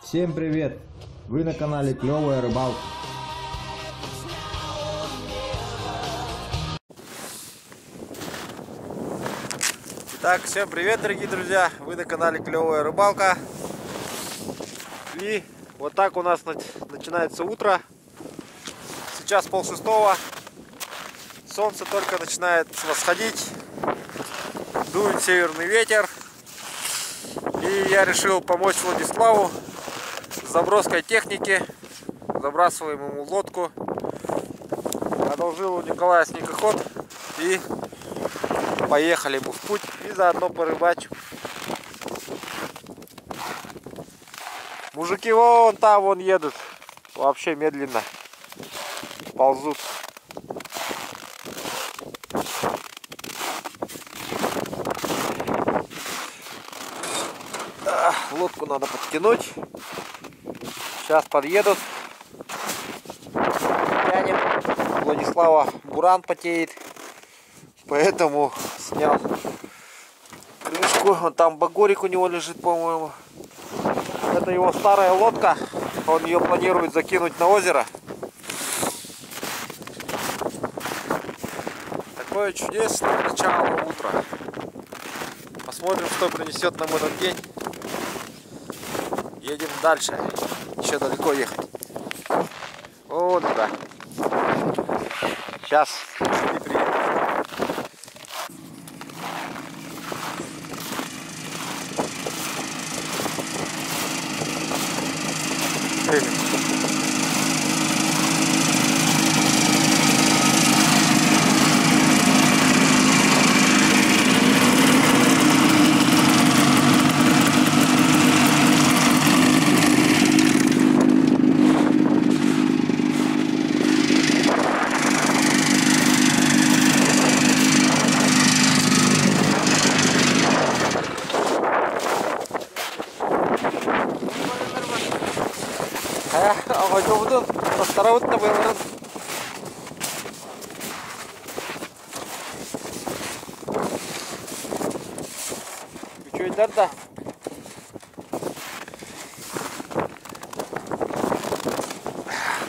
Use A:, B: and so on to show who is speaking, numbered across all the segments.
A: Всем привет! Вы на канале Клевая Рыбалка.
B: Итак, всем привет, дорогие друзья! Вы на канале Клевая Рыбалка. И вот так у нас начинается утро. Сейчас 5:30. Солнце только начинает восходить. Дует северный ветер. И я решил помочь Владиславу с заброской техники. Забрасываем ему лодку. Одолжил у Николая снегоход. И поехали мы в путь. И заодно порыбачим. Мужики вон там вон едут. Вообще медленно ползут. Лодку надо подтянуть. Сейчас подъедут. Тянем. Владислава буран потеет. Поэтому снял крышку. Вон там багорик у него лежит, по-моему. Это его старая лодка. Он ее планирует закинуть на озеро. Такое чудесное начало утра. Посмотрим, что принесет нам этот день. Едем дальше. Еще далеко ехать. Вот туда. Сейчас и приедем. Ama jovudun tarawut na bayarın. Üçüncüler de.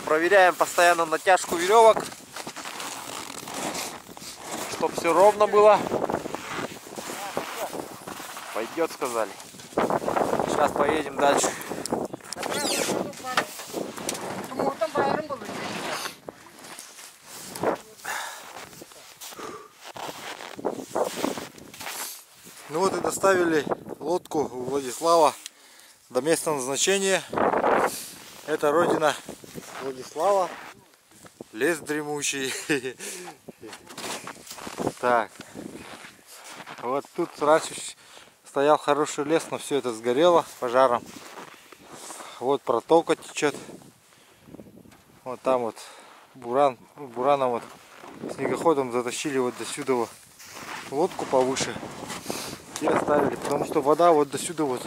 B: Проверяем постоянно натяжку веревок, чтобы все ровно было. Пойдет, сказали. Сейчас поедем дальше. Ну вот и доставили лодку Владислава до места назначения. Это родина Владислава. Лес дремучий. Так. Вот тут раньше стоял хороший лес, но все это сгорело пожаром. Вот протока течет. Вот там вот бураном вот снегоходом затащили вот до сюда вот лодку повыше. И оставили, потому что вода вот до сюда вот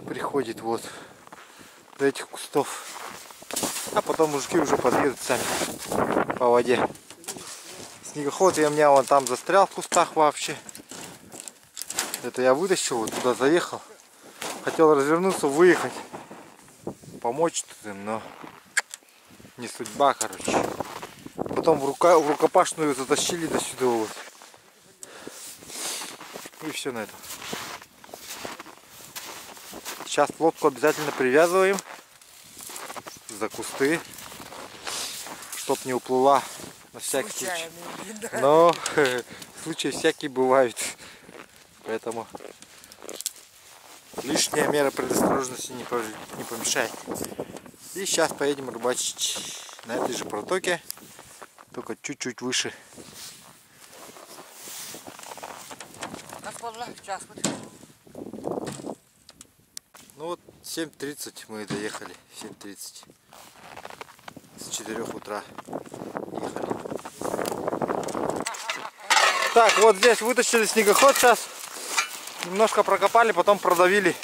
B: приходит вот до этих кустов, а потом мужики уже подъедут сами по воде. Снегоход у меня вон там застрял в кустах вообще. Это я вытащил, вот туда заехал, хотел развернуться, выехать, помочь тут им, но не судьба, короче. Потом в рукопашную затащили до сюда вот. И все на этом. Сейчас лодку обязательно привязываем за кусты, чтоб не уплыла, на всякий случай. Но случаи всякие бывают, поэтому лишняя мера предосторожности не помешает. И сейчас поедем рыбачить на этой же протоке, только чуть-чуть выше. Ну вот 7:30 мы доехали, 7:30. С 4 утра ехали. Так, вот здесь вытащили снегоход сейчас. Немножко прокопали, потом продавили.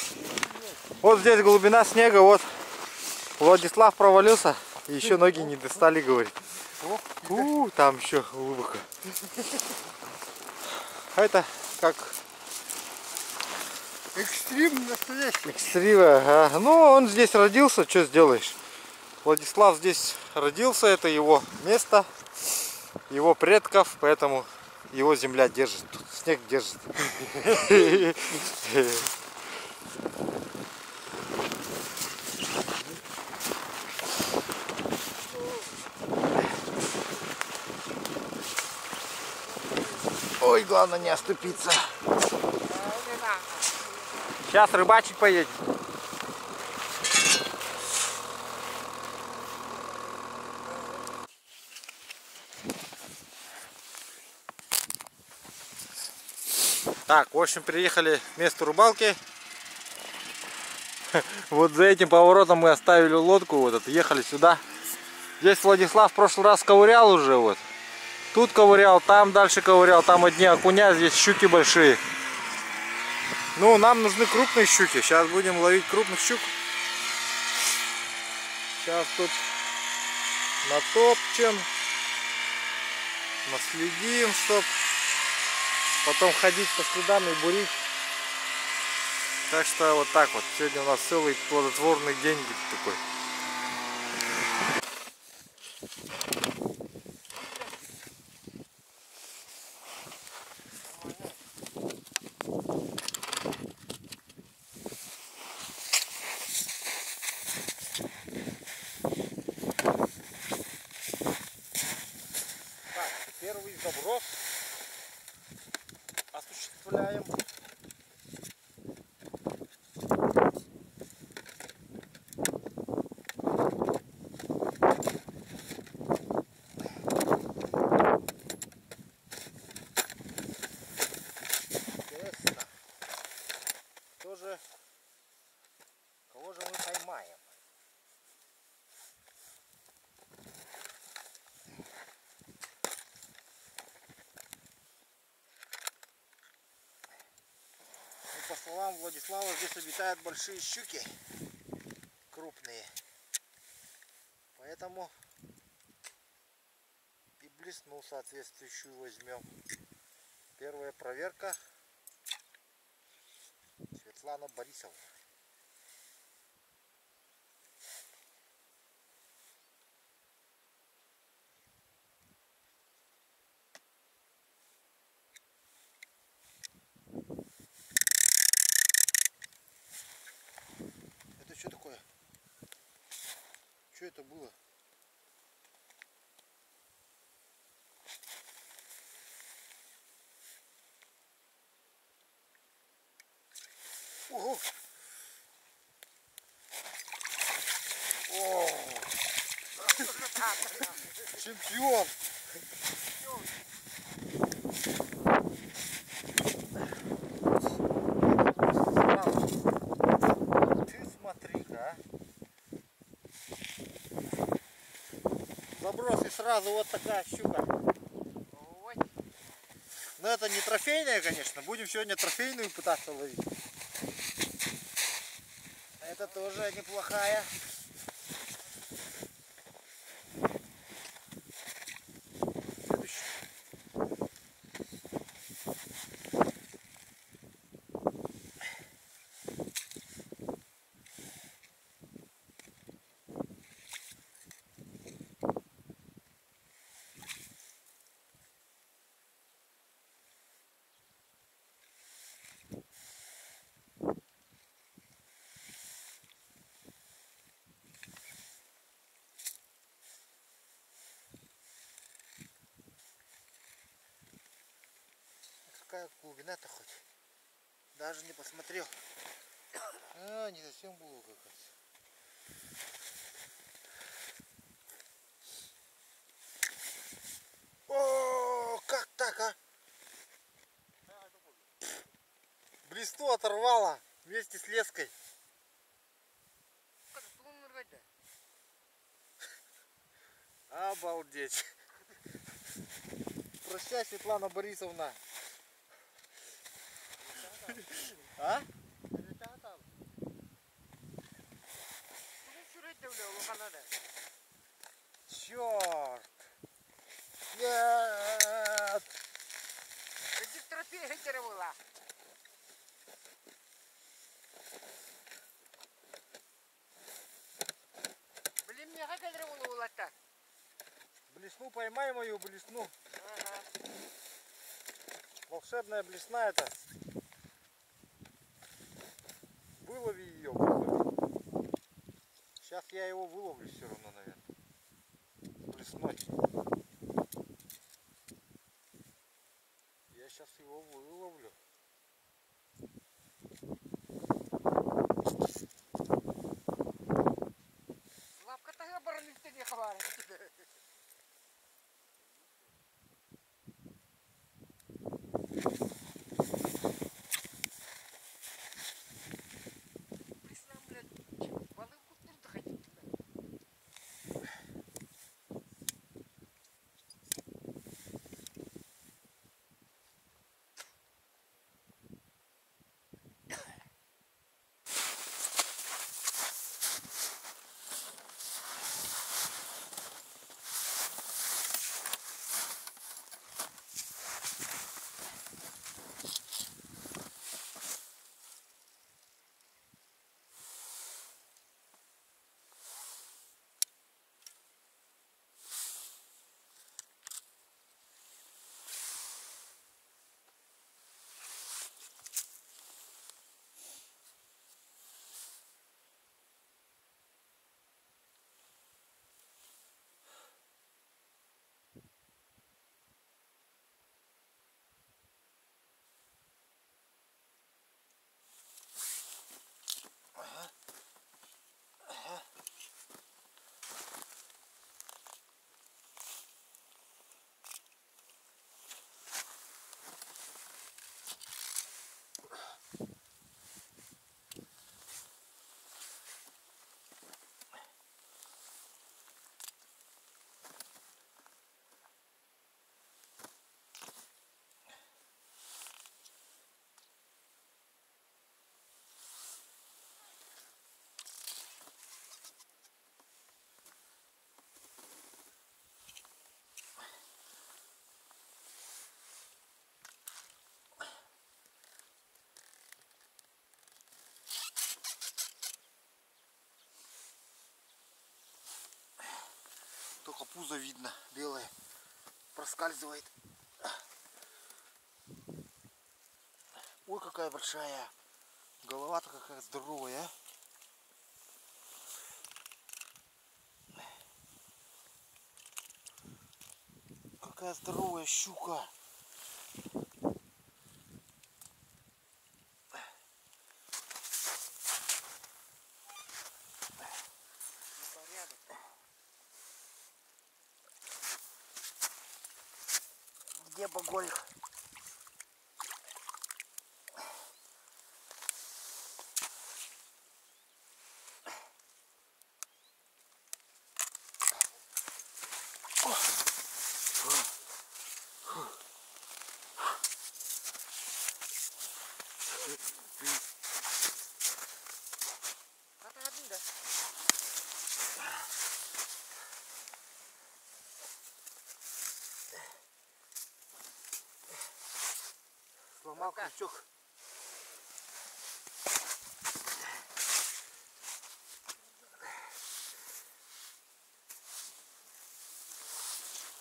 B: Вот здесь глубина снега, вот. Владислав провалился, и еще ноги не достали, говорит. Там еще глубоко. А это как
C: Экстрим настоящий.
B: Экстрим, ага. Ну, он здесь родился, что сделаешь? Владислав здесь родился, это его место, его предков, поэтому его земля держит, тут снег держит. Ой, главное не оступиться. Сейчас рыбачить поедем. Так, в общем, приехали к месту рыбалки. Вот за этим поворотом мы оставили лодку, вот отъехали сюда. Здесь Владислав в прошлый раз ковырял уже, вот. Тут ковырял, там дальше ковырял, там одни окуня, здесь щуки большие. Ну, нам нужны крупные щуки. Сейчас будем ловить крупных щук. Сейчас тут натопчем, наследим, чтоб потом ходить по следам и бурить. Так что вот так вот. Сегодня у нас целый плодотворный день такой. Так, первый заброс осуществляем. Тоже кого же мы поймаем? Ну, по словам Владислава, здесь обитают большие щуки, крупные, поэтому и блесну соответствующую возьмем. Первая проверка. Светлана Борисовна. Это что такое? Что это было? Ого! О! Чемпион! Ты смотри-ка, а. Заброс и сразу вот такая щука. Но это не трофейная, конечно. Будем сегодня трофейную пытаться ловить. Это тоже неплохая. Какая глубина-то хоть? Даже не посмотрел. А, не совсем глубоко. О, как так, а? Блесту оторвала вместе с леской. Обалдеть. Прощай, Светлана Борисовна. А? Черт! Нет!
C: делать-то?
B: Блесну поймай мою блесну.
C: Ага.
B: Волшебная блесна это. Вылови ее, вылови. Сейчас я его выловлю все равно, наверное. Блесной. Я сейчас его выловлю.
C: Лапка-то оборонить ты не хвалишь. Блесна, блядь, волынку трудно ходить туда.
B: Только пузо видно, белое, проскальзывает. Ой, какая большая. Голова-то какая здоровая, а. Какая здоровая щука.
C: Непорядок.
B: Где багольник?
C: Это один, да?
B: Сломал
C: Пока.
B: крючок.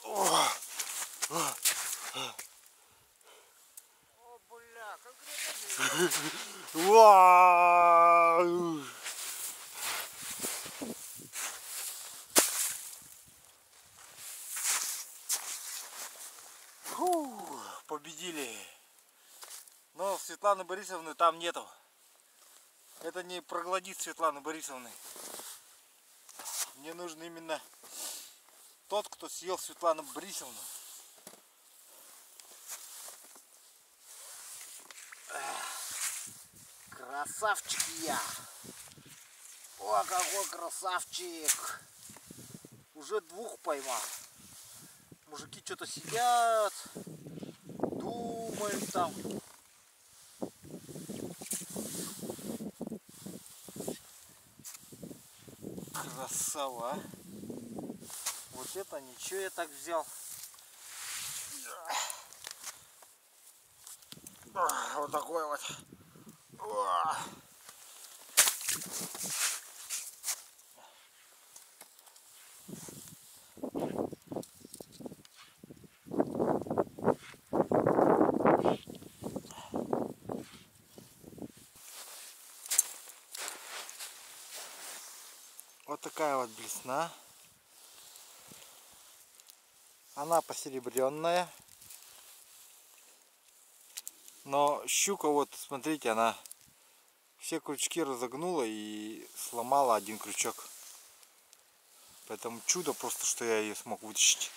C: О, бля, конкретно.
B: Вау! Фу, победили. Но Светланы Борисовны там нету. Это не проглотит Светланы Борисовны. Мне нужен именно тот, кто съел Светлану Борисовну. Красавчик я. О, какой красавчик. Уже двух поймал. Мужики что-то сидят, думают там. Красава, а? Вот это ничего я так взял. Вот такой вот. Вот такая вот блесна. Она посеребренная. Но щука, вот смотрите, она все крючки разогнула и сломала один крючок. Поэтому чудо просто, что я ее смог вытащить.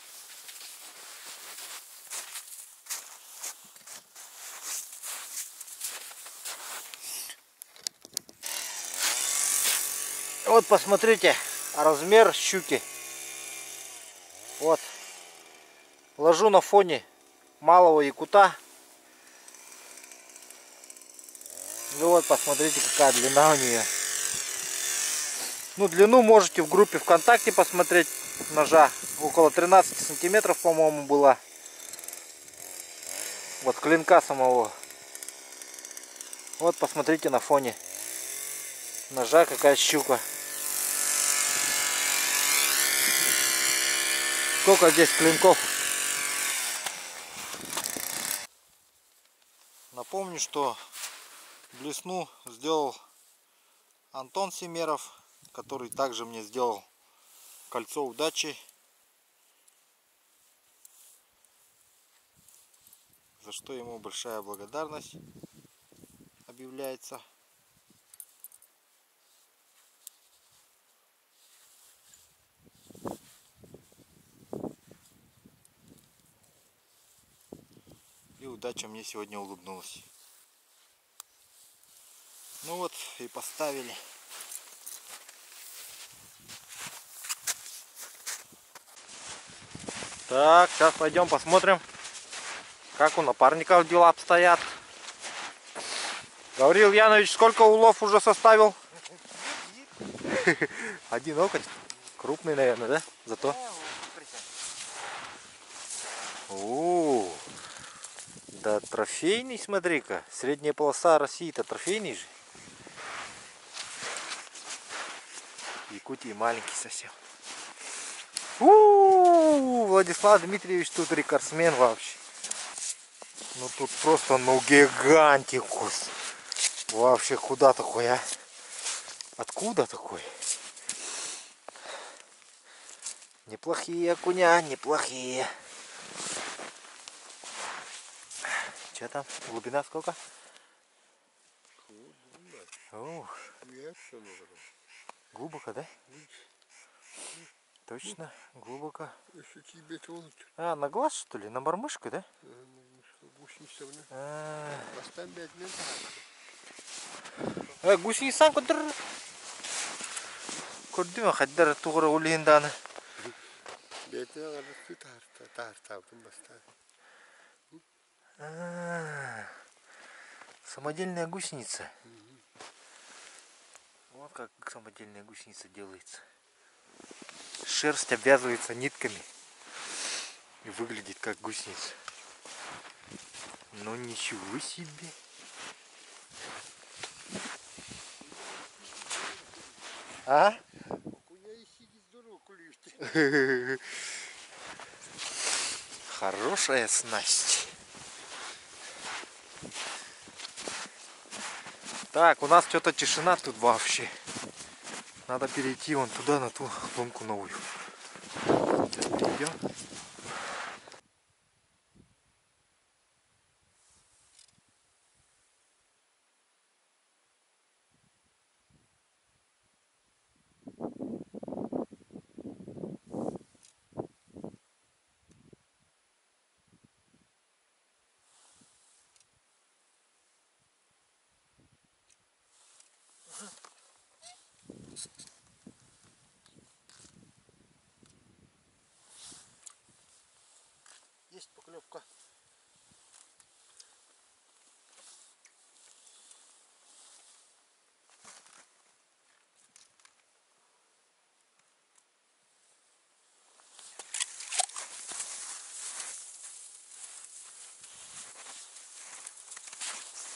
B: Вот посмотрите размер щуки. Вот. Ложу на фоне малого якута. Ну вот, посмотрите, какая длина у нее. Ну, длину можете в группе ВКонтакте посмотреть ножа. Около 13 сантиметров, по-моему, была. Вот клинка самого. Вот, посмотрите на фоне ножа, какая щука. Сколько здесь клинков. Напомню, что блесну сделал Антон Семеров, который также мне сделал кольцо удачи. За что ему большая благодарность объявляется. И удача мне сегодня улыбнулась. Ну вот и поставили. Так, сейчас пойдем посмотрим, как у напарников дела обстоят. Гавриил Янович, сколько улов уже составил? Один окунь. Крупный, наверное, да? Зато. О, да трофейный, смотри-ка. Средняя полоса России-то трофейный же. Якутии маленький совсем. Владислав Дмитриевич тут рекордсмен вообще. Ну тут просто, ну, гигантикус. Вообще куда такой, а? Откуда такой? Неплохие окуня, неплохие. Че там? Глубина сколько? О, глубоко, да? Точно, глубоко. А, на глаз, что ли? На мормышку, да? Гусеница кудыр. Көрдүм, хаддар тугра улинданы. Самодельная гусеница. Вот как самодельная гусеница делается. Шерсть обвязывается нитками и выглядит как гусеница. Ну ничего себе. А? Хорошая снасть. Так, у нас что-то тишина тут вообще. Надо перейти вон туда, на ту лунку новую. Сейчас перейдем. Есть поклевка.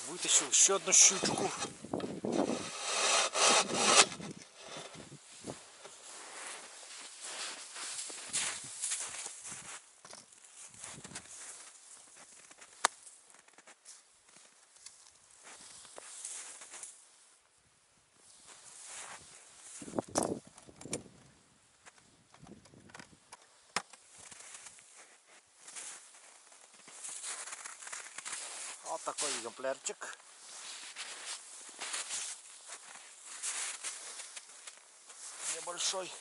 B: Вытащил еще одну щучку. экземплярчик. Небольшой.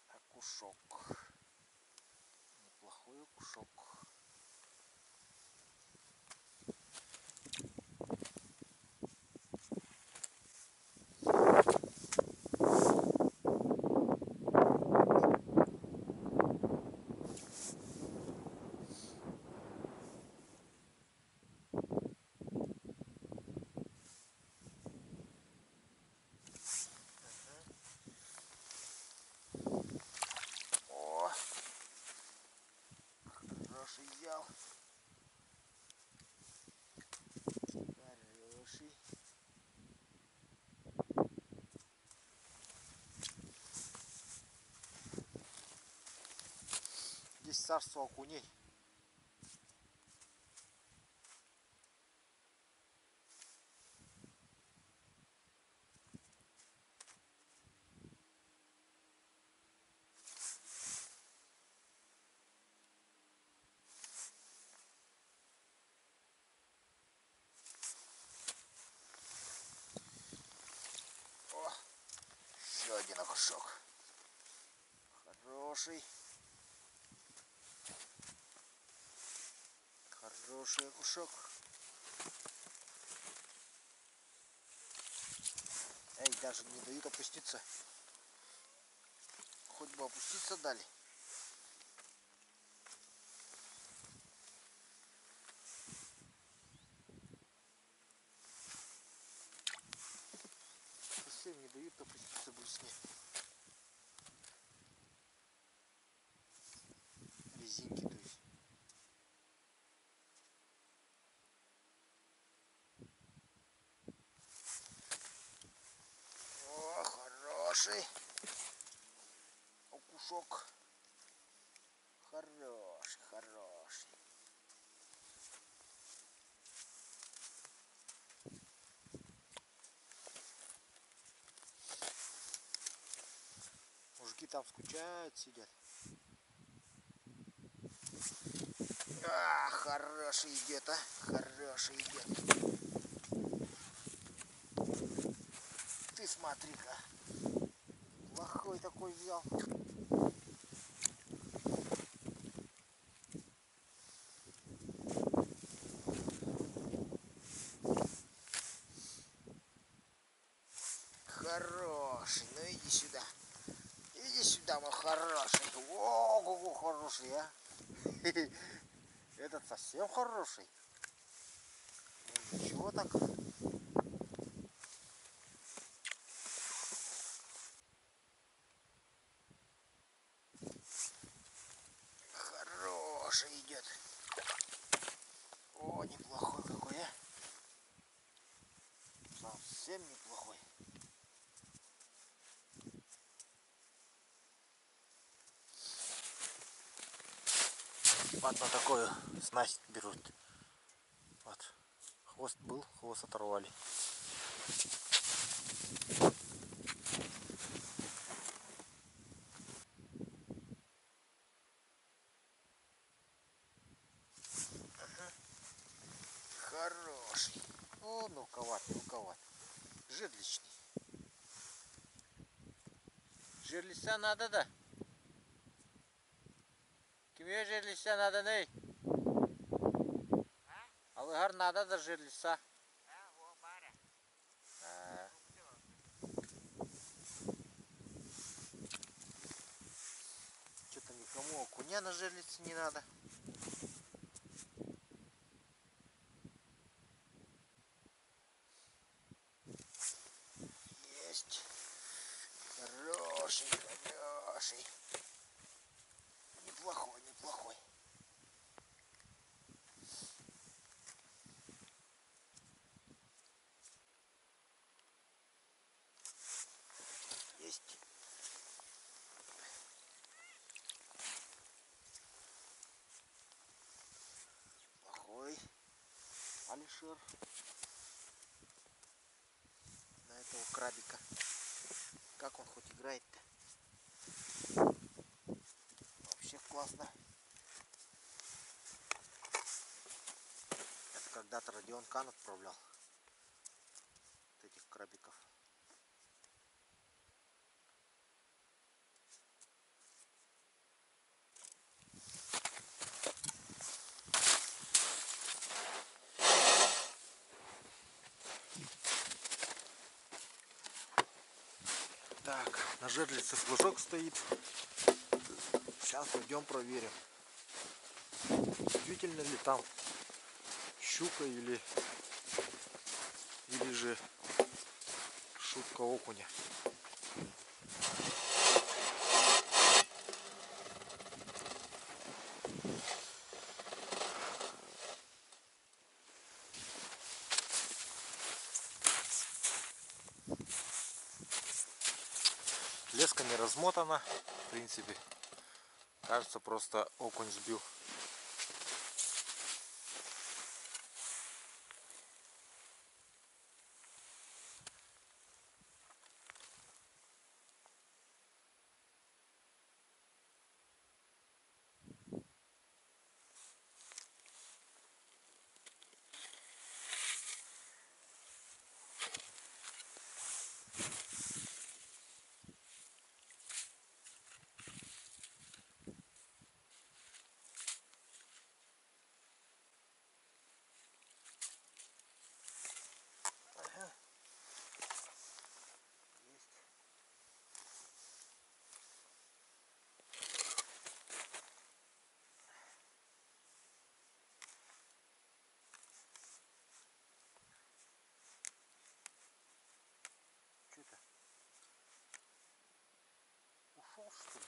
B: Окушок. Неплохой окушок. О, хороший взял. Хороший. Здесь царство окуней. О, еще один окушок. Хороший. Хороший окушок. Эй, даже не дают опуститься. Хоть бы опуститься дали. Совсем не дают опуститься брусне. Резинки, то есть. О, хороший. Окушок. Хороший, хороший. Мужики там скучают, сидят. А, хороший идет, а. Хороший идет. Ты смотри-ка. Плохой такой взял. Хороший. Ну иди сюда. Иди сюда, мой хороший. О, какой хороший, а. Этот совсем хороший. Ну, ничего так. Хороший идет. О, неплохой какой, а. Совсем неплохой. Вот на такую снасть берут. Вот. Хвост был, хвост оторвали. Хороший. О, мелковат, мелковат. Жирличный. Жирлица надо, да? Кime жирлица надо, ней? Алыгар надо, да, жирлица. Что-то никому окуня на жерлице не надо. Есть. Хороший, хороший. Неплохой, неплохой. Есть.
C: шар на этого крабика. Как он хоть играет-то? Вообще классно. Это когда-то Родион Кан отправлял вот этих крабиков. Так, на жерлице флажок стоит. Сейчас пойдем проверим, действительно ли там щука или же шутка окуня. Леска не размотана, в принципе. Кажется, просто окунь сбил. Ага. Есть. Что-то ушел, что ли?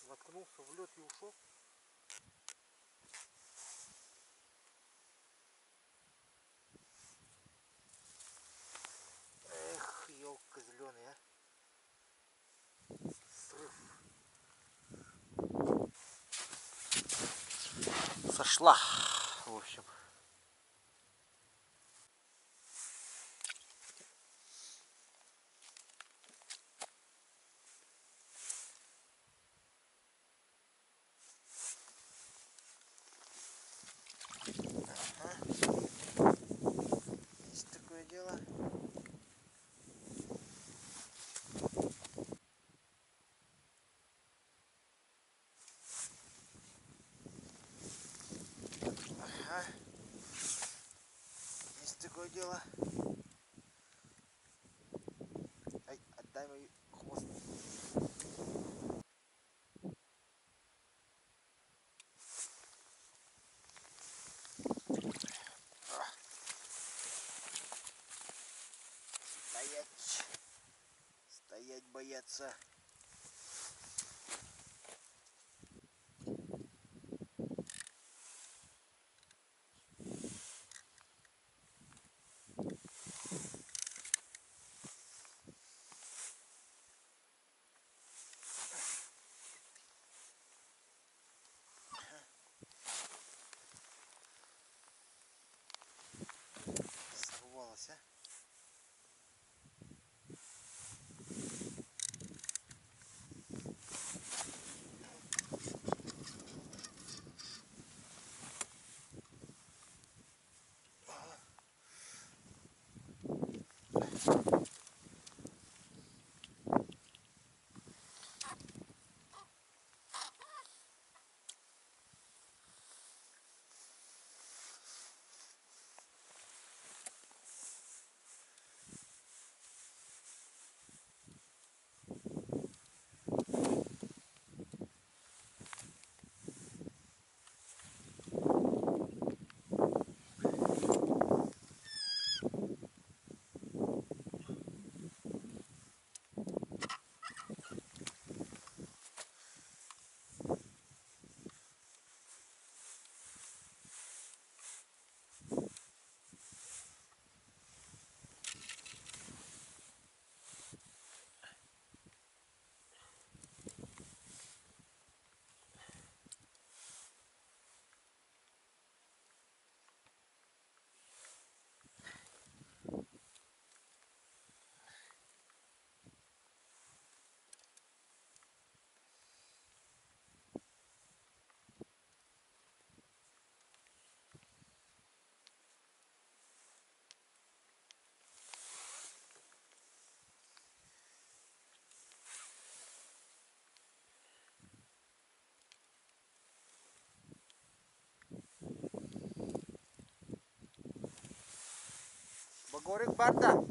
C: Воткнулся в лед и ушел. Эх, елка зеленая, а. Срыв. Сошла, в общем. Ага. Есть такое дело. Ага. Есть такое дело. Ай, отдай мой хвост. Стоять. Стоять, бояться. Сорвалась, а?
B: Горик Барта.